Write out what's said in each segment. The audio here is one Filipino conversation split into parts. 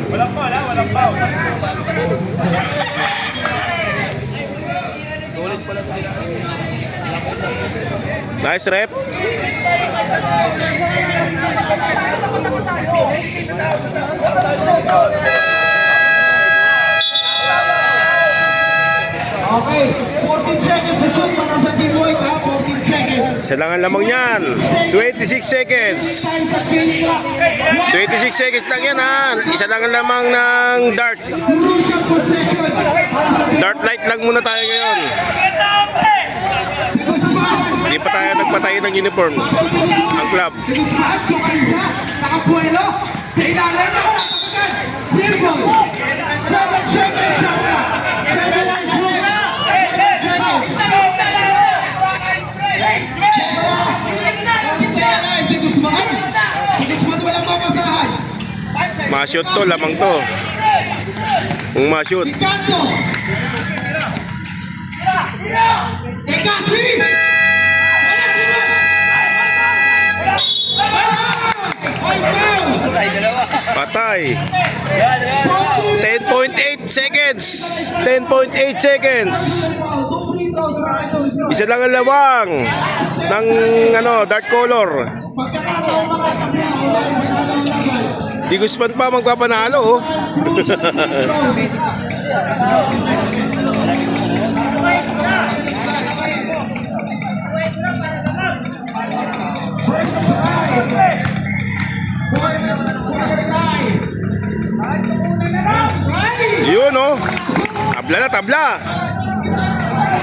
Walang pa. Nice rep. Okay, 14 seconds sa shoot para sa Team White ha, 14 seconds. Isa lang ang lamang yan. 26 seconds. 26 seconds lang yan ha. Isa lang ang lamang ng dart. Crucial possession para sa Team Dart light lang muna tayo ngayon. Hindi pa tayo nagpatay ng uniform. Ang club. Guzman, Tukansa, nakabuelo, sa ilalim na kalatagan, Simple, 7 seconds shot na, 7 line shoot, 7 seconds. Di Guzman, walang mapasahan. Ma-shoot to, lamang to. Kung ma-shoot. Picanto. Tekasli. Patay. 10.8 seconds. 10.8 seconds. Isa lang ang lawang ng dark color. Di Guzman pa magpapanalo oh. Yun oh. Tabla na tabla.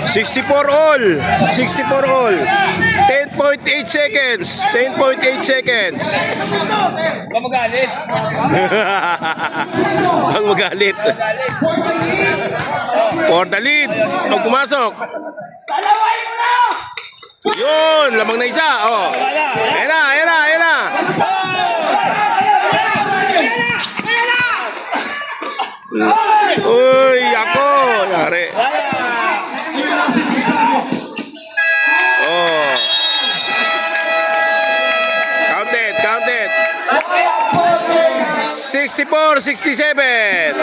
64 all. 64 all. 10.8 seconds. 10.8 seconds. Baka magalit. Ang magalit. For the lead. Pag pumasok. Yun. Lamang na isa. Oh. Ayan na. Ayan na. Ayan na. Uy. Ako. Yari. Oh. Counted. Counted. 64, 67.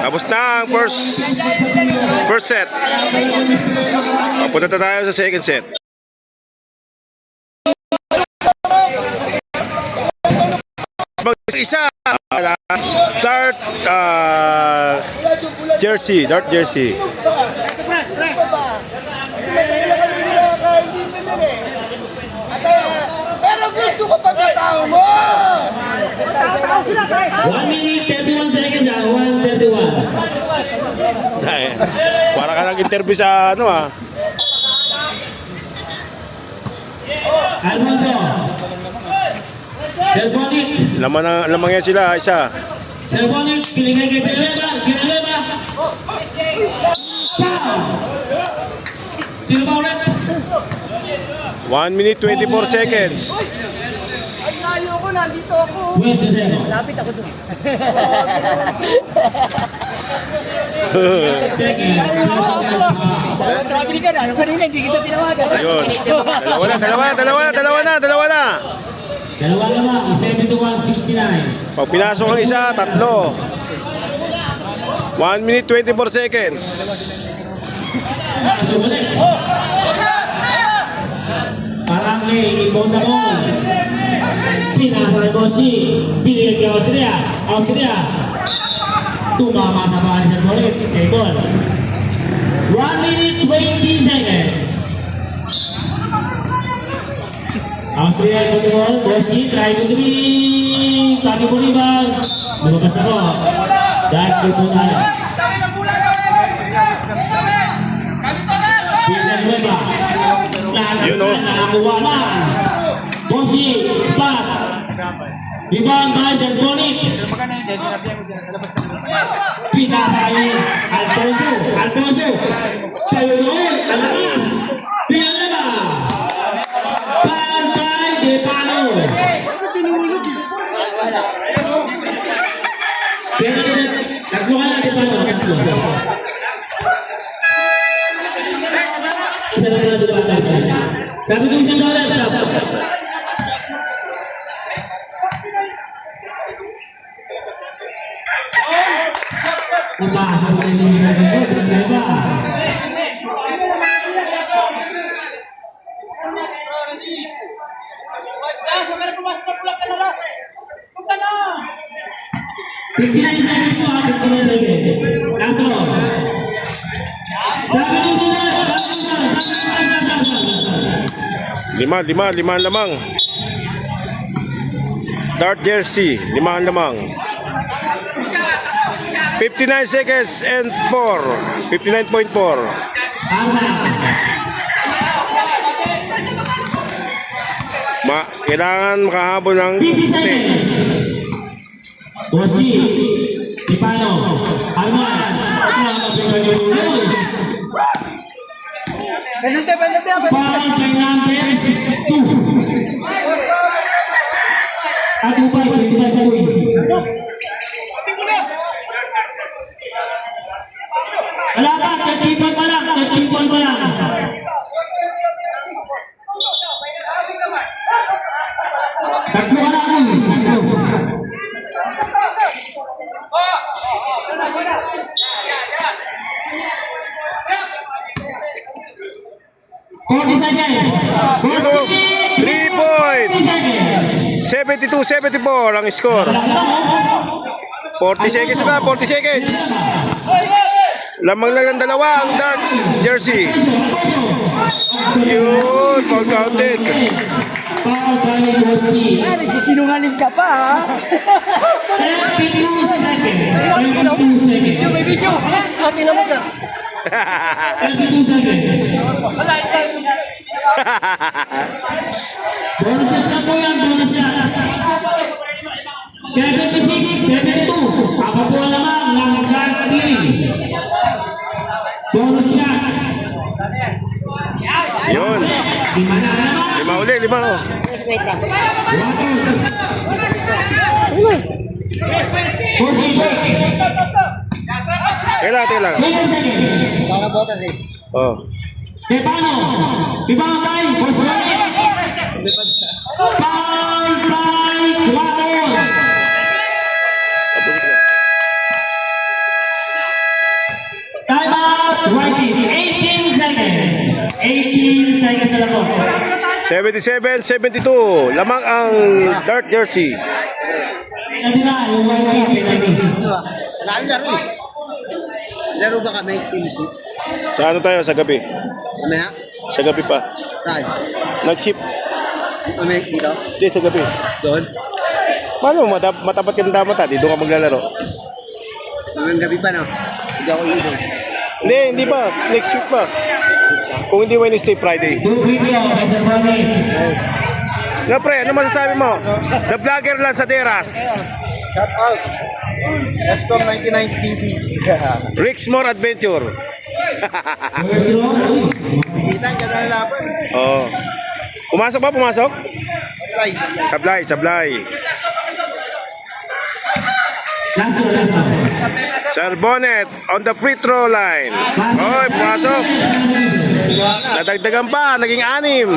Tapos na ang first set. Papunta na tayo sa second set. Isa dart jersey, dart jersey. Pero gusto ko pagkatao mo. 1 minute 31 seconds ah, 1:31. Para ka nag-interview sa ano ah. Alfonso. Selbonic. Lamang yan sila, isa. Selbonic, pilingan kay Villanueva. Villanueva. Tino ba ulit? 1 minute 24 seconds. Ay, layo ko, nandito ako. 20 seconds. Lapit ako dun. Travel ka na. Ano kanina, hindi kita tinawagan. Ayun. Dalawa na. Dalawa naman, 71-69. Pag pinasok ang isa, tatlo. 1 minute 24 seconds. Parangay, ibon na mo. Pinasa ni Bossy. Binigay kay Austria. Austria. Tumama sa bahay sa Toret. Table. 1 minute 20 seconds. Austria control, Bosi, try to three. Kaki po rebound. Lumabas ako. Dan pupunta. Pinag Nueva. Yun, oh. Nakakuha na. Bosi, spot. Rebound by Delbonic. Pinasahin. Alfonso. Tayo noon. Alamas. Pinalala. Pantay de Pano. Tatlo ka na de Pano. Isa lang na de Pano. Sabi ko isang dollar. Nabasa ko rin yung Lima lamang. Dart jersey, 5 lamang. 59 seconds and 4. 59.4. Kailangan makahabol ng 50. Bosi, di Pano, Alman, Penalty. Foul by number 2. Agubay, 25 points. Wala pa, 13 point pa lang. Tatlo ka na nun. Yun, oh. 3 point. 72-74 ang score. 40 seconds na, 40 seconds. Lamang lang ng dalawa ang dark jersey. Yun, foul counted. Nagsisinungaling ka pa, ha? 32 seconds. May video. Atin naman ka. 32 seconds. Bonus shot na po yan, bonus shot. 76, 72. Kapapuan naman ng Gartin. Bonus shot. Yun. 5 na naman. 5 uli, 5 oh. Kailangan. Oh. Stefano, ibang tayo, Boswani. Foul by Guaton. Time out, Whitey, 18 seconds. 18 seconds na lang po. 77-72. Lamang ang dark jersey. Pinatira, yung Whitey, pinatira. Laro ba kami? Team 6? Sa ano tayo? Sa gabi. Mamaya? Sa gabi pa. Saan? Nag-ship. Mamaya dito? Hindi, sa gabi. Doon? Paano? Matapat ka ng damat ha? Di doon ka maglalaro. Hanggang gabi pa, no? Hindi ako yun. Hindi pa. Next week pa. Kung hindi Wednesday, Friday. Na pre, ano masasabi mo? The vlogger lang sa Deras. Shout out! Escom 99 TV. Ricksmore Adventure. Kita ang ganda na laban. Oh. Pumasok ba? Pumasok? Try. Sablay. Sir Bonnet on the free throw line. Oy, pumasok. Nadagdagan pa, naging 6.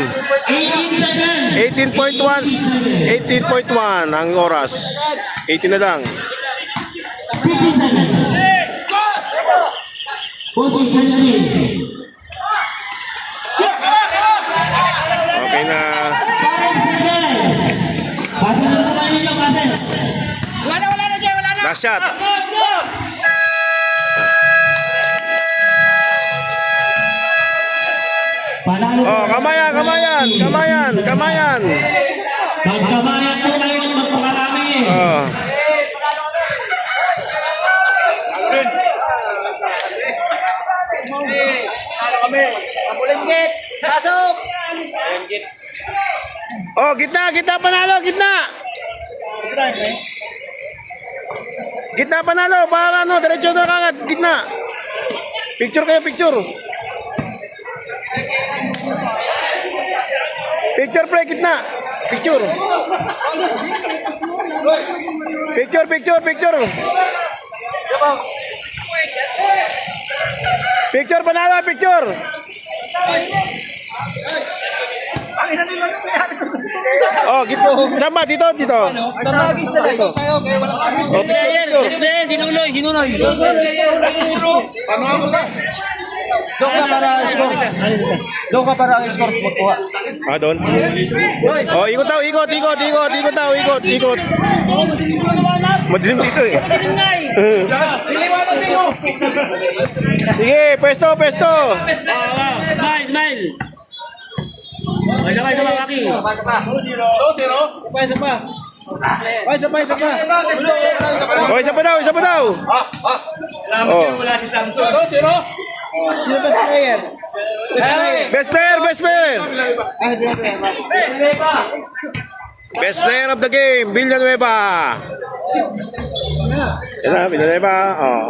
18.1 ang oras. 18 na lang. Okay na. Last shot. Panalo. Oh, kamayan, kamayan, kamayan, kamayan. Magkamayan po kayo at magpakarami. Oh. Pasok! Oh, gitna, gitna panalo, gitna. Gitna panalo, para ano, diretso na kagad, gitna. Picture kayo, picture. Picture pre, gitna. Picture. Picture, picture, picture. Picture panalo, picture. Oh, gitu. Sama dito, dito. Tabagis na lang. Tayo, kaya wala kami. Oh, picture. Sinuloy, sinuloy. Doon ka para score. Doon ka para ang score magkuha. Ah, doon. Oh, ikot daw, ikot, ikot, ikot, ikot daw, ikot, ikot. Madilim dito eh. Sige, pwesto, pwesto. Smile, smile. Ay, sabay, sabay, Maki. Isa pa. Ay, isa pa, isa pa. Oh, isa pa daw, isa pa daw. Oh. Sino ba player? Best player, best player. Ay, Best player of the game, Villanueva. Yan na, Villanueva. Oh.